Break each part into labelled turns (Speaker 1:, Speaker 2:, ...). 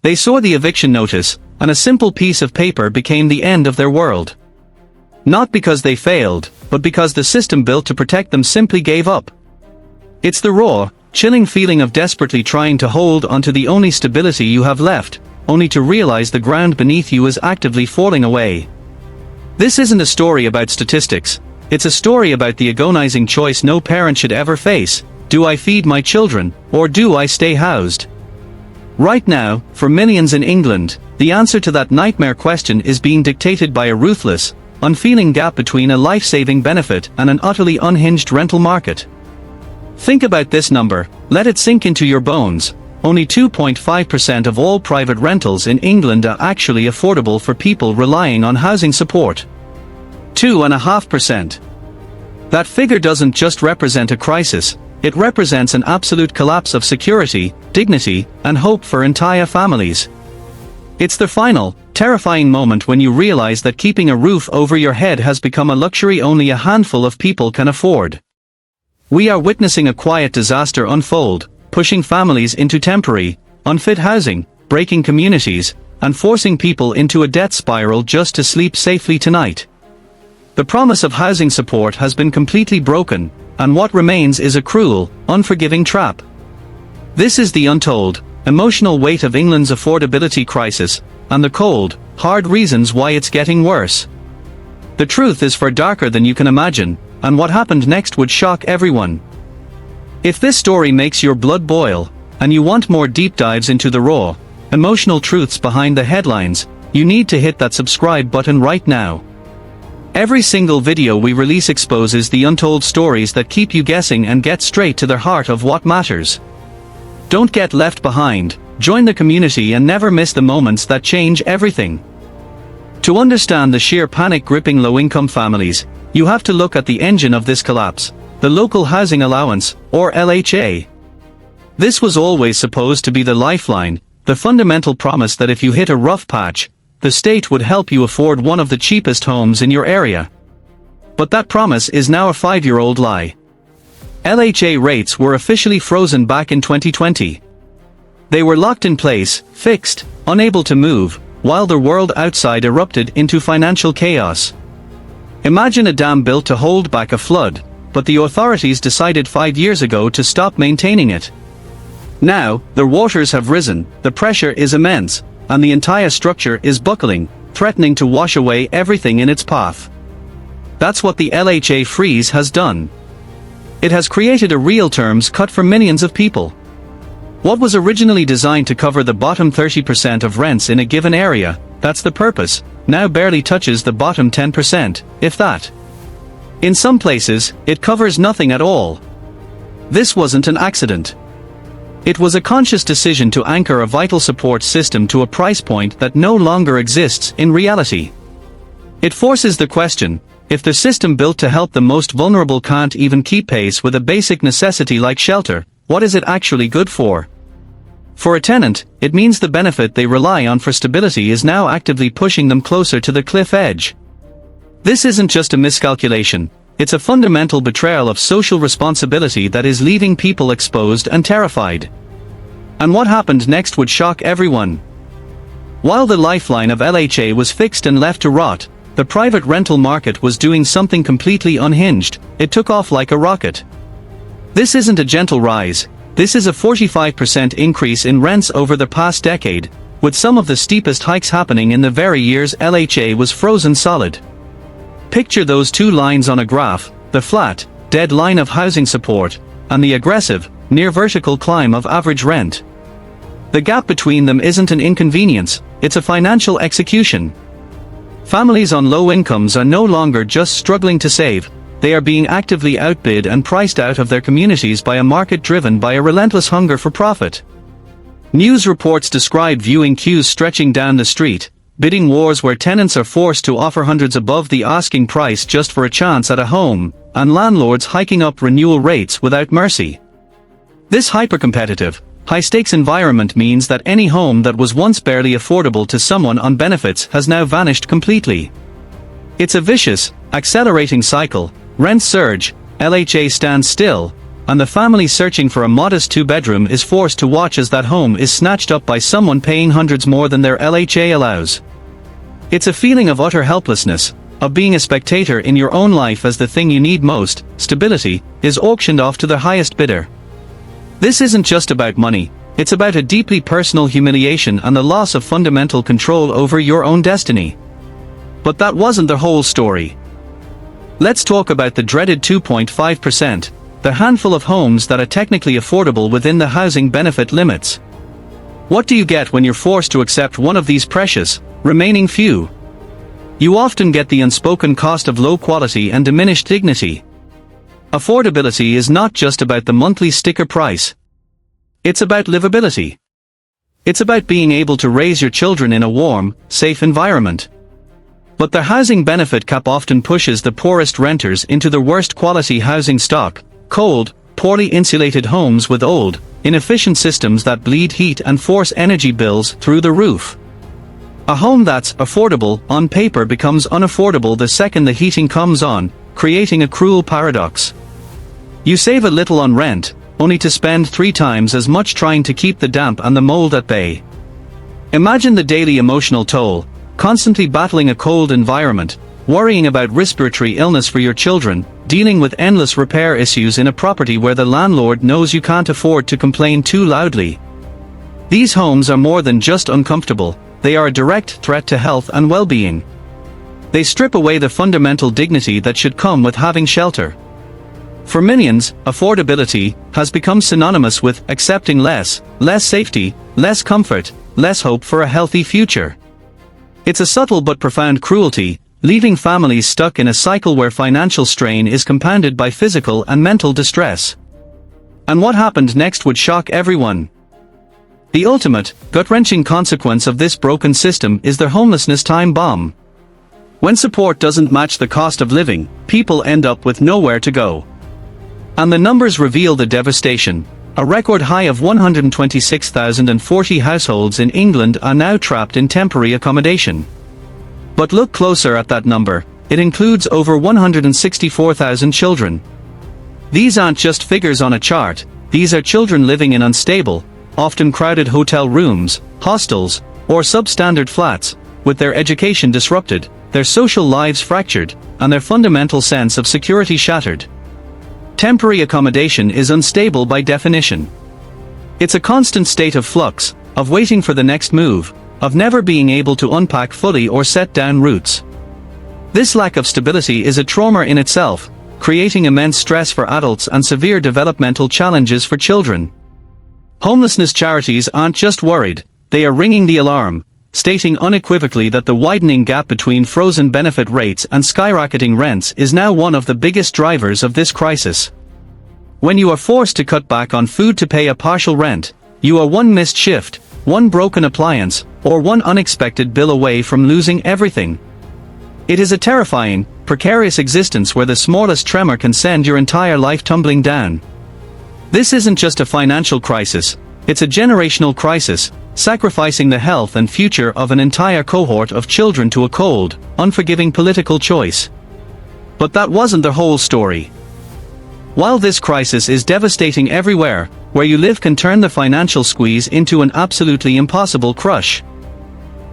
Speaker 1: They saw the eviction notice, and a simple piece of paper became the end of their world. Not because they failed, but because the system built to protect them simply gave up. It's the raw, chilling feeling of desperately trying to hold onto the only stability you have left, only to realize the ground beneath you is actively falling away. This isn't a story about statistics, it's a story about the agonizing choice no parent should ever face: do I feed my children, or do I stay housed? Right now, for millions in England, the answer to that nightmare question is being dictated by a ruthless, unfeeling gap between a life-saving benefit and an utterly unhinged rental market. Think about this number, let it sink into your bones. Only 2.5% of all private rentals in England are actually affordable for people relying on housing support. 2.5%. That figure doesn't just represent a crisis, it represents an absolute collapse of security, dignity, and hope for entire families. It's the final, terrifying moment when you realize that keeping a roof over your head has become a luxury only a handful of people can afford. We are witnessing a quiet disaster unfold, pushing families into temporary, unfit housing, breaking communities, and forcing people into a debt spiral just to sleep safely tonight. The promise of housing support has been completely broken, and what remains is a cruel, unforgiving trap. This is the untold, emotional weight of England's affordability crisis, and the cold, hard reasons why it's getting worse. The truth is far darker than you can imagine, and what happened next would shock everyone. If this story makes your blood boil, and you want more deep dives into the raw, emotional truths behind the headlines, you need to hit that subscribe button right now. Every single video we release exposes the untold stories that keep you guessing and get straight to the heart of what matters. Don't get left behind, join the community and never miss the moments that change everything. To understand the sheer panic gripping low-income families, you have to look at the engine of this collapse, the Local Housing Allowance, or LHA. This was always supposed to be the lifeline, the fundamental promise that if you hit a rough patch, the state would help you afford one of the cheapest homes in your area. But that promise is now a 5-year-old lie. LHA rates were officially frozen back in 2020. They were locked in place, fixed, unable to move, while the world outside erupted into financial chaos. Imagine a dam built to hold back a flood, but the authorities decided 5 years ago to stop maintaining it. Now, the waters have risen, the pressure is immense, and the entire structure is buckling, threatening to wash away everything in its path. That's what the LHA freeze has done. It has created a real terms cut for millions of people. What was originally designed to cover the bottom 30% of rents in a given area, that's the purpose, now barely touches the bottom 10%, if that. In some places, it covers nothing at all. This wasn't an accident. It was a conscious decision to anchor a vital support system to a price point that no longer exists in reality. It forces the question, if the system built to help the most vulnerable can't even keep pace with a basic necessity like shelter, what is it actually good for? For a tenant, it means the benefit they rely on for stability is now actively pushing them closer to the cliff edge. This isn't just a miscalculation, it's a fundamental betrayal of social responsibility that is leaving people exposed and terrified. And what happened next would shock everyone. While the lifeline of LHA was fixed and left to rot, the private rental market was doing something completely unhinged. It took off like a rocket. This isn't a gentle rise, this is a 45% increase in rents over the past decade, with some of the steepest hikes happening in the very years LHA was frozen solid. Picture those two lines on a graph, the flat, dead line of housing support, and the aggressive, near-vertical climb of average rent. The gap between them isn't an inconvenience, it's a financial execution. Families on low incomes are no longer just struggling to save, they are being actively outbid and priced out of their communities by a market driven by a relentless hunger for profit. News reports describe viewing queues stretching down the street, bidding wars where tenants are forced to offer hundreds above the asking price just for a chance at a home, and landlords hiking up renewal rates without mercy. This hyper-competitive, high-stakes environment means that any home that was once barely affordable to someone on benefits has now vanished completely. It's a vicious, accelerating cycle. Rents surge, LHA stands still, and the family searching for a modest two-bedroom is forced to watch as that home is snatched up by someone paying hundreds more than their LHA allows. It's a feeling of utter helplessness, of being a spectator in your own life as the thing you need most, stability, is auctioned off to the highest bidder. This isn't just about money, it's about a deeply personal humiliation and the loss of fundamental control over your own destiny. But that wasn't the whole story. Let's talk about the dreaded 2.5%, the handful of homes that are technically affordable within the housing benefit limits. What do you get when you're forced to accept one of these precious, remaining few? You often get the unspoken cost of low quality and diminished dignity. Affordability is not just about the monthly sticker price. It's about livability. It's about being able to raise your children in a warm, safe environment. But the housing benefit cap often pushes the poorest renters into the worst quality housing stock, cold, poorly insulated homes with old, inefficient systems that bleed heat and force energy bills through the roof. A home that's affordable on paper becomes unaffordable the second the heating comes on, creating a cruel paradox. You save a little on rent, only to spend 3 times as much trying to keep the damp and the mold at bay. Imagine the daily emotional toll, constantly battling a cold environment, worrying about respiratory illness for your children, dealing with endless repair issues in a property where the landlord knows you can't afford to complain too loudly. These homes are more than just uncomfortable, they are a direct threat to health and well-being. They strip away the fundamental dignity that should come with having shelter. For millions, affordability has become synonymous with accepting less safety, less comfort, less hope for a healthy future. It's a subtle but profound cruelty, leaving families stuck in a cycle where financial strain is compounded by physical and mental distress. And what happened next would shock everyone. The ultimate, gut-wrenching consequence of this broken system is the homelessness time bomb. When support doesn't match the cost of living, people end up with nowhere to go. And the numbers reveal the devastation. A record high of 126,040 households in England are now trapped in temporary accommodation. But look closer at that number, it includes over 164,000 children. These aren't just figures on a chart, these are children living in unstable, often crowded hotel rooms, hostels, or substandard flats, with their education disrupted, their social lives fractured, and their fundamental sense of security shattered. Temporary accommodation is unstable by definition. It's a constant state of flux, of waiting for the next move, of never being able to unpack fully or set down roots. This lack of stability is a trauma in itself, creating immense stress for adults and severe developmental challenges for children. Homelessness charities aren't just worried, they are ringing the alarm, stating unequivocally that the widening gap between frozen benefit rates and skyrocketing rents is now one of the biggest drivers of this crisis. When you are forced to cut back on food to pay a partial rent, you are one missed shift, one broken appliance, or one unexpected bill away from losing everything. It is a terrifying, precarious existence where the smallest tremor can send your entire life tumbling down. This isn't just a financial crisis, it's a generational crisis, sacrificing the health and future of an entire cohort of children to a cold, unforgiving political choice. But that wasn't the whole story. While this crisis is devastating everywhere, where you live can turn the financial squeeze into an absolutely impossible crush.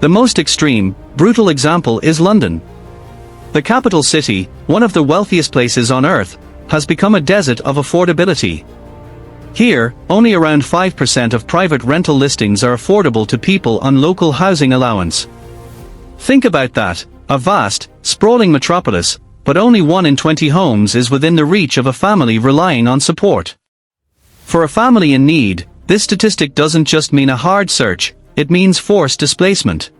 Speaker 1: The most extreme, brutal example is London. The capital city, one of the wealthiest places on earth, has become a desert of affordability. Here, only around 5% of private rental listings are affordable to people on local housing allowance. Think about that, a vast, sprawling metropolis, but only 1 in 20 homes is within the reach of a family relying on support. For a family in need, this statistic doesn't just mean a hard search, it means forced displacement.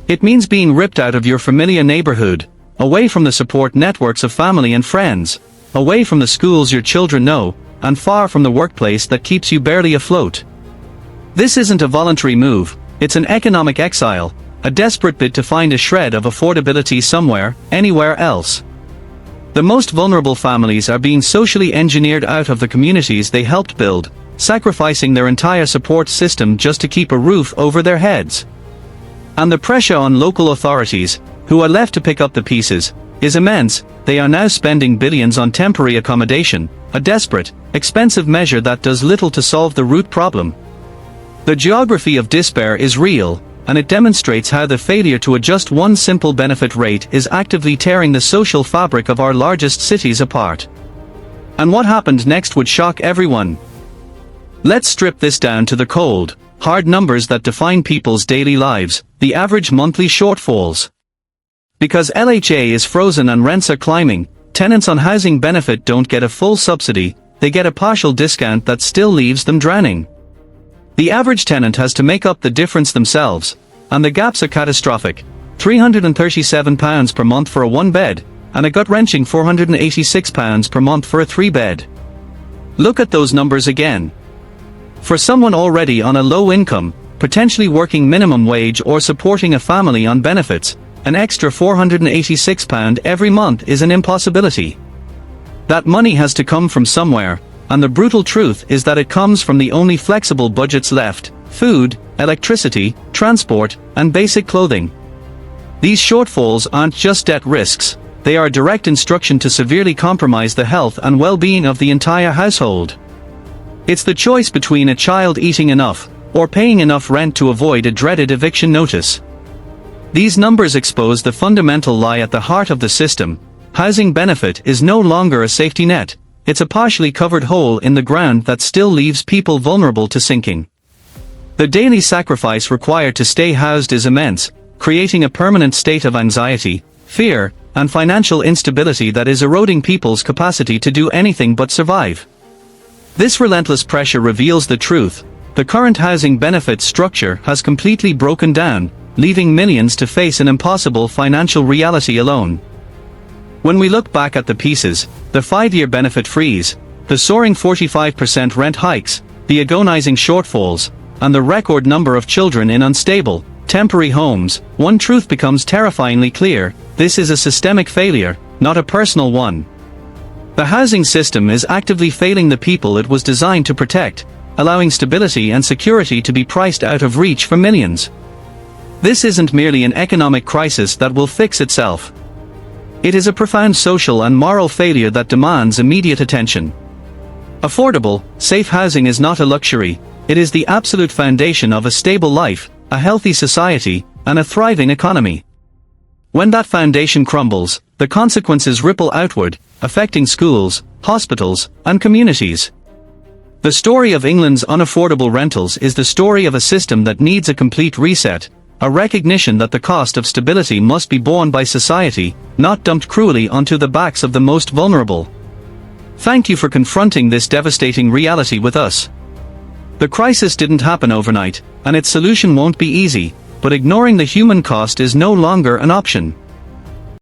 Speaker 1: It means being ripped out of your familiar neighborhood, away from the support networks of family and friends, away from the schools your children know, and far from the workplace that keeps you barely afloat. This isn't a voluntary move, it's an economic exile, a desperate bid to find a shred of affordability somewhere, anywhere else. The most vulnerable families are being socially engineered out of the communities they helped build, sacrificing their entire support system just to keep a roof over their heads. And the pressure on local authorities, who are left to pick up the pieces, is immense. They are now spending billions on temporary accommodation, a desperate, expensive measure that does little to solve the root problem. The geography of despair is real, and it demonstrates how the failure to adjust one simple benefit rate is actively tearing the social fabric of our largest cities apart. And what happened next would shock everyone. Let's strip this down to the cold, hard numbers that define people's daily lives, the average monthly shortfalls. Because LHA is frozen and rents are climbing, tenants on housing benefit don't get a full subsidy, they get a partial discount that still leaves them drowning. The average tenant has to make up the difference themselves, and the gaps are catastrophic. £337 per month for a one-bed, and a gut-wrenching £486 per month for a three-bed. Look at those numbers again. For someone already on a low income, potentially working minimum wage or supporting a family on benefits, an extra £486 every month is an impossibility. That money has to come from somewhere, and the brutal truth is that it comes from the only flexible budgets left: food, electricity, transport, and basic clothing. These shortfalls aren't just debt risks, they are direct instruction to severely compromise the health and well-being of the entire household. It's the choice between a child eating enough, or paying enough rent to avoid a dreaded eviction notice. These numbers expose the fundamental lie at the heart of the system: housing benefit is no longer a safety net, it's a partially covered hole in the ground that still leaves people vulnerable to sinking. The daily sacrifice required to stay housed is immense, creating a permanent state of anxiety, fear, and financial instability that is eroding people's capacity to do anything but survive. This relentless pressure reveals the truth: the current housing benefit structure has completely broken down, leaving millions to face an impossible financial reality alone. When we look back at the pieces, the 5-year benefit freeze, the soaring 45% rent hikes, the agonizing shortfalls, and the record number of children in unstable, temporary homes, one truth becomes terrifyingly clear: this is a systemic failure, not a personal one. The housing system is actively failing the people it was designed to protect, allowing stability and security to be priced out of reach for millions. This isn't merely an economic crisis that will fix itself. It is a profound social and moral failure that demands immediate attention. Affordable, safe housing is not a luxury, it is the absolute foundation of a stable life, a healthy society, and a thriving economy. When that foundation crumbles, the consequences ripple outward, affecting schools, hospitals, and communities. The story of England's unaffordable rentals is the story of a system that needs a complete reset, a recognition that the cost of stability must be borne by society, not dumped cruelly onto the backs of the most vulnerable. Thank you for confronting this devastating reality with us. The crisis didn't happen overnight, and its solution won't be easy, but ignoring the human cost is no longer an option.